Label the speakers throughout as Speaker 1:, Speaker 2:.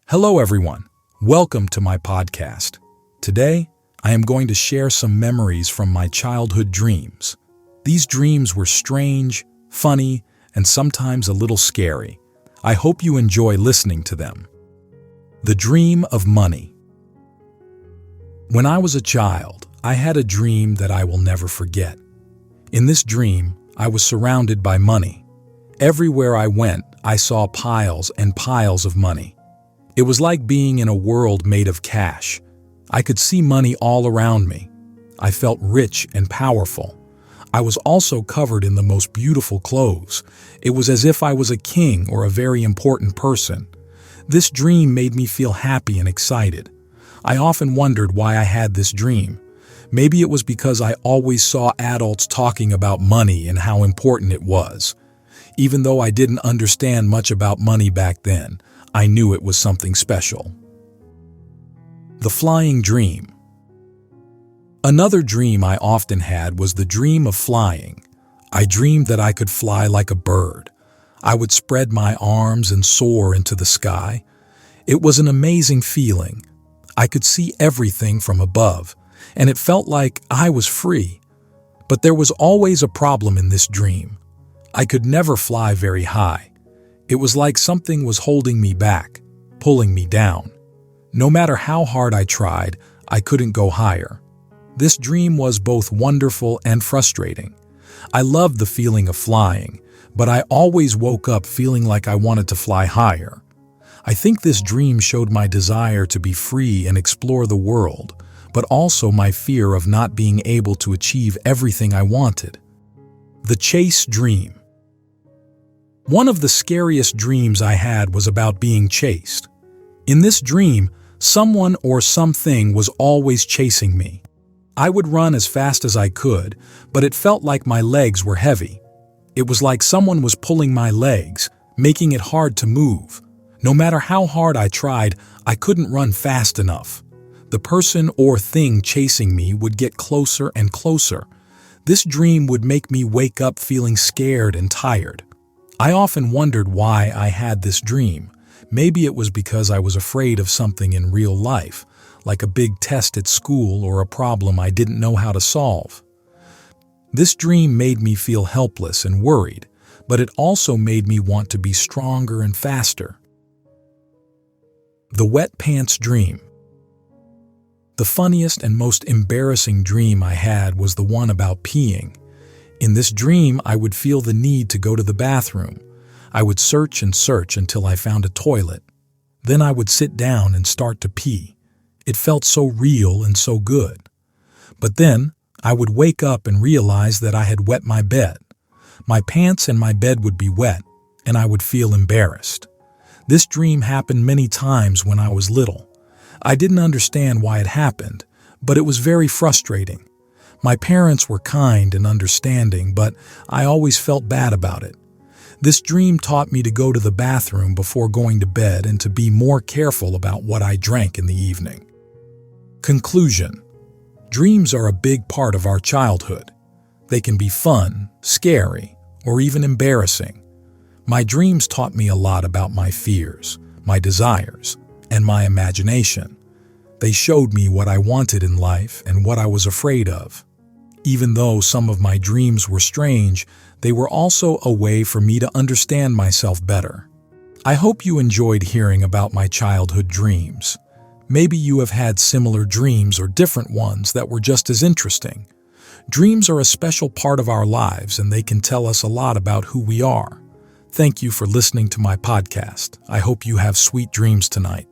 Speaker 1: Hello, everyone. Welcome to my podcast. Today, I am going to share some memories from my childhood dreams. These dreams were strange, funny, and sometimes a little scary. I hope you enjoy listening to them. The dream of money. When I was a child, I had a dream that I will never forget. In this dream, I was surrounded by money. Everywhere I went, I saw piles and piles of money. It was like being in a world made of cash. I could see money all around me. I felt rich and powerful. I was also covered in the most beautiful clothes. It was as if I was a king or a very important person. This dream made me feel happy and excited. I often wondered why I had this dream. Maybe it was because I always saw adults talking about money and how important it was. Even though I didn't understand much about money back then, I knew it was something special. The flying dream. Another dream I often had was the dream of flying. I dreamed that I could fly like a bird. I would spread my arms and soar into the sky. It was an amazing feeling. I could see everything from above, and it felt like I was free. But there was always a problem in this dream. I could never fly very high. It was like something was holding me back, pulling me down. No matter how hard I tried, I couldn't go higher. This dream was both wonderful and frustrating. I loved the feeling of flying, but I always woke up feeling like I wanted to fly higher. I think this dream showed my desire to be free and explore the world, but also my fear of not being able to achieve everything I wanted. The chase dream. One of the scariest dreams I had was about being chased. In this dream, someone or something was always chasing me. I would run as fast as I could, but it felt like my legs were heavy. It was like someone was pulling my legs, making it hard to move. No matter how hard I tried, I couldn't run fast enough. The person or thing chasing me would get closer and closer. This dream would make me wake up feeling scared and tired. I often wondered why I had this dream. Maybe it was because I was afraid of something in real life, like a big test at school or a problem I didn't know how to solve. This dream made me feel helpless and worried, but it also made me want to be stronger and faster. The wet pants dream. The funniest and most embarrassing dream I had was the one about peeing. In this dream, I would feel the need to go to the bathroom. I would search and search until I found a toilet. Then I would sit down and start to pee. It felt so real and so good. But then, I would wake up and realize that I had wet my bed. My pants and my bed would be wet, and I would feel embarrassed. This dream happened many times when I was little. I didn't understand why it happened, but it was very frustrating. My parents were kind and understanding, but I always felt bad about it. This dream taught me to go to the bathroom before going to bed and to be more careful about what I drank in the evening. Conclusion. Dreams are a big part of our childhood. They can be fun, scary, or even embarrassing. My dreams taught me a lot about my fears, my desires, and my imagination. They showed me what I wanted in life and what I was afraid of. Even though some of my dreams were strange, they were also a way for me to understand myself better. I hope you enjoyed hearing about my childhood dreams. Maybe you have had similar dreams or different ones that were just as interesting. Dreams are a special part of our lives, and they can tell us a lot about who we are. Thank you for listening to my podcast. I hope you have sweet dreams tonight.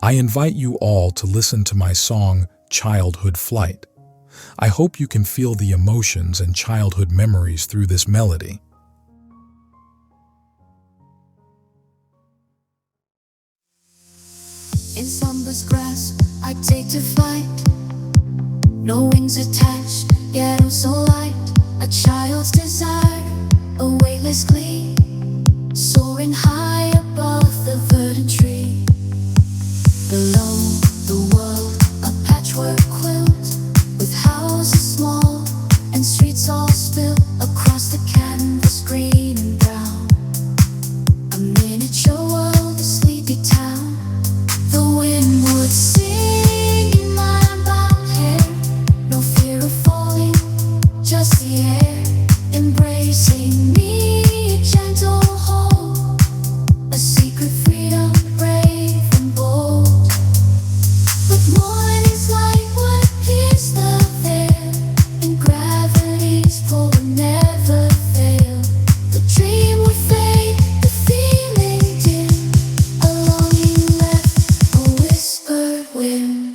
Speaker 1: I invite you all to listen to my song, Childhood Flight. I hope you can feel the emotions and childhood memories through this melody.
Speaker 2: In slumber's grasp, I take to flight. No wings attached, yet oh so light. A child's desire, a weightless glee, soaring high above the verdant tree. Below the world, a patchwork quilt, with houses small and streets all spilt across the canvas green and brown. A miniature world, a sleepy town. just the air embracing me, a gentle hold, a secret freedom, brave and bold. But mornings like what appears the veil, and gravity's pull will never fail. The dream will fade, the feeling dim, a longing left, a whispered whim.